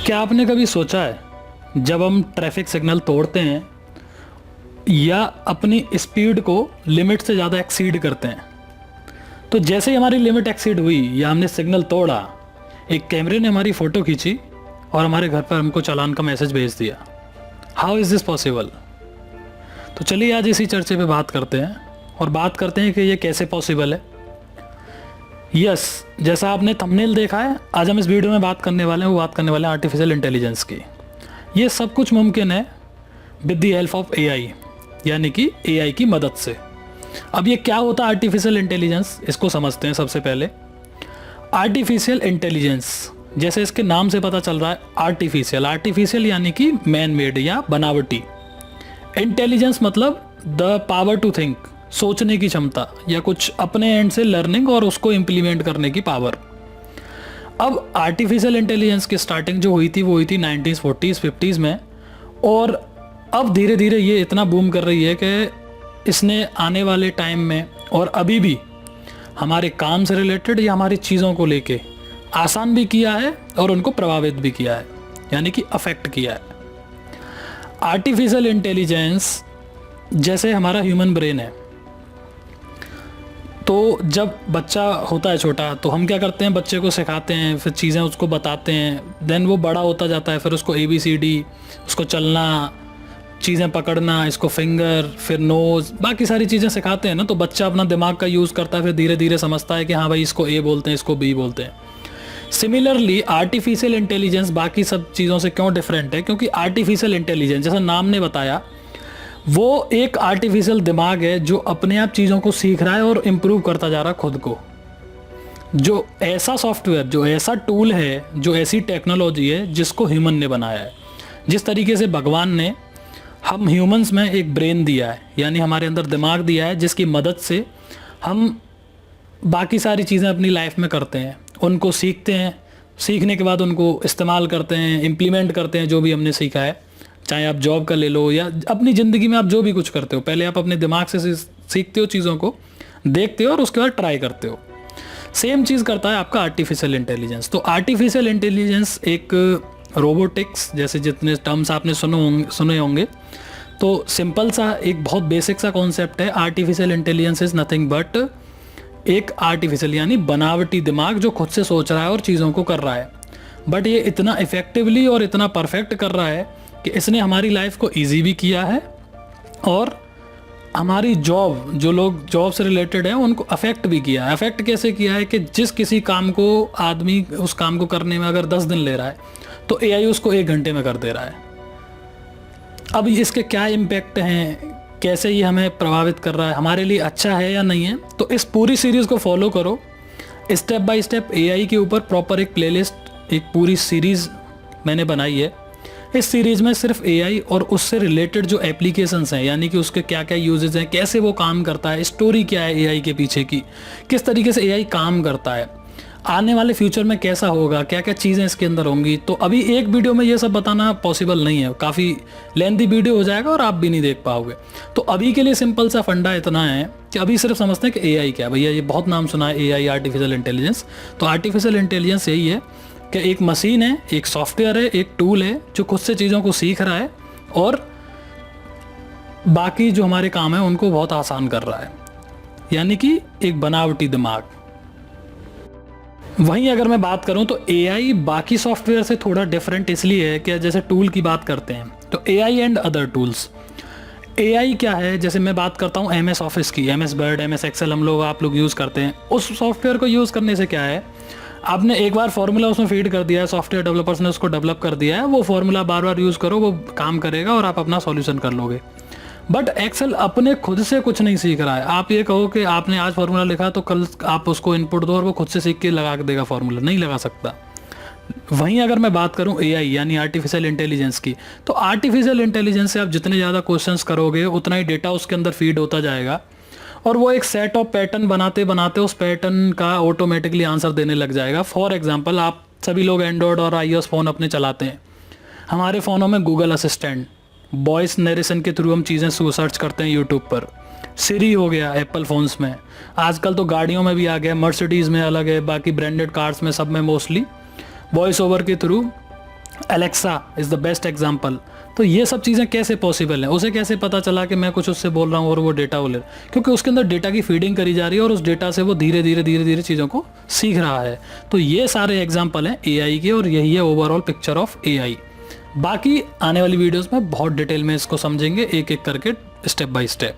क्या आपने कभी सोचा है जब हम ट्रैफिक सिग्नल तोड़ते हैं या अपनी स्पीड को लिमिट से ज़्यादा एक्सीड करते हैं, तो जैसे ही हमारी लिमिट एक्सीड हुई या हमने सिग्नल तोड़ा, एक कैमरे ने हमारी फ़ोटो खींची और हमारे घर पर हमको चालान का मैसेज भेज दिया। How is this possible? तो चलिए आज इसी चर्चे पे बात करते हैं और बात करते हैं कि ये कैसे पॉसिबल है। यस, जैसा आपने थंबनेल देखा है, आज हम इस वीडियो में बात करने वाले हैं आर्टिफिशियल इंटेलिजेंस की। ये सब कुछ मुमकिन है with the help of AI, यानी कि एआई की मदद से। अब ये क्या होता है आर्टिफिशियल इंटेलिजेंस, इसको समझते हैं। सबसे पहले आर्टिफिशियल इंटेलिजेंस, जैसे इसके नाम से पता चल रहा है, आर्टिफिशियल यानी कि मैन मेड या बनावटी। इंटेलिजेंस मतलब द पावर टू थिंक, सोचने की क्षमता या कुछ अपने एंड से लर्निंग और उसको इम्प्लीमेंट करने की पावर। अब आर्टिफिशियल इंटेलिजेंस की स्टार्टिंग जो हुई थी वो हुई थी 1940s 50s में, और अब धीरे धीरे ये इतना बूम कर रही है कि इसने आने वाले टाइम में और अभी भी हमारे काम से रिलेटेड या हमारी चीज़ों को लेके आसान भी किया है और उनको प्रभावित भी किया है, यानी कि अफेक्ट किया है। आर्टिफिशियल इंटेलिजेंस जैसे हमारा ह्यूमन ब्रेन है, तो जब बच्चा होता है छोटा तो हम क्या करते हैं, बच्चे को सिखाते हैं, फिर चीज़ें उसको बताते हैं। देन वो बड़ा होता जाता है, फिर उसको ABCD, उसको चलना, चीज़ें पकड़ना, इसको फिंगर, फिर नोज़, बाकी सारी चीज़ें सिखाते हैं ना। तो बच्चा अपना दिमाग का यूज़ करता है, फिर धीरे धीरे समझता है कि हाँ भाई इसको A बोलते हैं, इसको B बोलते हैं। सिमिलरली आर्टिफिशियल इंटेलिजेंस बाकी सब चीज़ों से क्यों डिफरेंट है, क्योंकि आर्टिफिशियल इंटेलिजेंस जैसा नाम ने बताया, वो एक आर्टिफिशियल दिमाग है जो अपने आप चीज़ों को सीख रहा है और इम्प्रूव करता जा रहा है खुद को। जो ऐसा सॉफ्टवेयर, जो ऐसा टूल है, जो ऐसी टेक्नोलॉजी है जिसको ह्यूमन ने बनाया है। जिस तरीके से भगवान ने हम ह्यूमंस में एक ब्रेन दिया है, यानी हमारे अंदर दिमाग दिया है, जिसकी मदद से हम बाकी सारी चीज़ें अपनी लाइफ में करते हैं, उनको सीखते हैं, सीखने के बाद उनको इस्तेमाल करते हैं, इम्प्लीमेंट करते हैं जो भी हमने सीखा है। चाहे आप जॉब का ले लो या अपनी ज़िंदगी में आप जो भी कुछ करते हो, पहले आप अपने दिमाग से सीखते हो, चीज़ों को देखते हो और उसके बाद ट्राई करते हो। सेम चीज़ करता है आपका आर्टिफिशियल इंटेलिजेंस। तो आर्टिफिशियल इंटेलिजेंस एक रोबोटिक्स जैसे जितने टर्म्स आपने सुने होंगे, तो सिंपल सा एक बहुत बेसिक सा कॉन्सेप्ट है। Artificial intelligence is nothing but एक आर्टिफिशियल यानी बनावटी दिमाग जो खुद से सोच रहा है और चीज़ों को कर रहा है, बट ये इतना इफेक्टिवली और इतना परफेक्ट कर रहा है कि इसने हमारी लाइफ को इजी भी किया है और हमारी जॉब, जो लोग जॉब से रिलेटेड हैं, उनको अफेक्ट भी किया है। अफेक्ट कैसे किया है कि जिस किसी काम को आदमी उस काम को करने में अगर 10 दिन ले रहा है, तो एआई उसको 1 घंटे में कर दे रहा है। अब इसके क्या इम्पैक्ट हैं, कैसे ये हमें प्रभावित कर रहा है, हमारे लिए अच्छा है या नहीं है, तो इस पूरी सीरीज़ को फॉलो करो। स्टेप बाय स्टेप एआई के ऊपर प्रॉपर एक प्लेलिस्ट, एक पूरी सीरीज़ मैंने बनाई है। इस सीरीज़ में सिर्फ एआई और उससे रिलेटेड जो एप्लीकेशंस हैं, यानी कि उसके क्या क्या यूजेस हैं, कैसे वो काम करता है, स्टोरी क्या है एआई के पीछे की, किस तरीके से एआई काम करता है, आने वाले फ्यूचर में कैसा होगा, क्या क्या चीज़ें इसके अंदर होंगी। तो अभी एक वीडियो में ये सब बताना पॉसिबल नहीं है, काफ़ी लेंथी वीडियो हो जाएगा और आप भी नहीं देख पाओगे। तो अभी के लिए सिंपल सा फंडा इतना है कि अभी सिर्फ समझते हैं कि एआई क्या है। भैया ये बहुत नाम सुना है, एआई, आर्टिफिशियल इंटेलिजेंस। तो आर्टिफिशियल इंटेलिजेंस यही है कि एक मशीन है, एक सॉफ्टवेयर है, एक टूल है जो खुद से चीज़ों को सीख रहा है और बाकी जो हमारे काम है उनको बहुत आसान कर रहा है, यानी कि एक बनावटी दिमाग। वहीं अगर मैं बात करूं तो एआई बाकी सॉफ्टवेयर से थोड़ा डिफरेंट इसलिए है कि जैसे टूल की बात करते हैं तो AI and other tools. AI क्या है, जैसे मैं बात करता हूं MS ऑफिस की, MS वर्ड, MS एक्सेल आप लोग यूज़ करते हैं। उस सॉफ्टवेयर को यूज़ करने से क्या है, आपने एक बार फार्मूला उसमें फीड कर दिया है, सॉफ्टवेयर डेवलपर्स ने उसको डेवलप कर दिया है, वो फार्मूला बार बार यूज़ करो, वो काम करेगा और आप अपना सॉल्यूशन कर लोगे। बट एक्सेल अपने खुद से कुछ नहीं सीख रहा है। आप ये कहो कि आपने आज फार्मूला लिखा तो कल आप उसको इनपुट दो और वो खुद से सीख के लगा के देगा फार्मूला, नहीं लगा सकता। वहीं अगर मैं बात करूं एआई यानी आर्टिफिशियल इंटेलिजेंस की, तो आर्टिफिशियल इंटेलिजेंस से आप जितने ज़्यादा क्वेश्चंस करोगे उतना ही डेटा उसके अंदर फीड होता जाएगा और वो एक सेट ऑफ पैटर्न बनाते बनाते उस पैटर्न का ऑटोमेटिकली आंसर देने लग जाएगा। फॉर एग्जांपल, आप सभी लोग एंड्रॉयड और iOS फ़ोन अपने चलाते हैं। हमारे फ़ोनों में गूगल असिस्टेंट, वॉइस नरेशन के थ्रू हम चीज़ें सर्च करते हैं यूट्यूब पर। सिरी हो गया एप्पल फ़ोन्स में, आजकल तो गाड़ियों में भी आ गया, मर्सिडीज़ में अलग है, बाकी ब्रांडेड कार्स में सब में मोस्टली वॉइस ओवर के through Alexa is the best example. तो ये सब चीज़ें कैसे पॉसिबल है, उसे कैसे पता चला कि मैं कुछ उससे बोल रहा हूँ और वो डेटा वो ले रहा है? क्योंकि उसके अंदर डेटा की फीडिंग करी जा रही है और उस डेटा से वो धीरे धीरे चीज़ों को सीख रहा है। तो ये सारे एग्जाम्पल हैं एआई के और यही है ओवरऑल पिक्चर ऑफ एआई। बाकी आने वाली वीडियोस में बहुत डिटेल में इसको समझेंगे एक एक करके, स्टेप बाय स्टेप।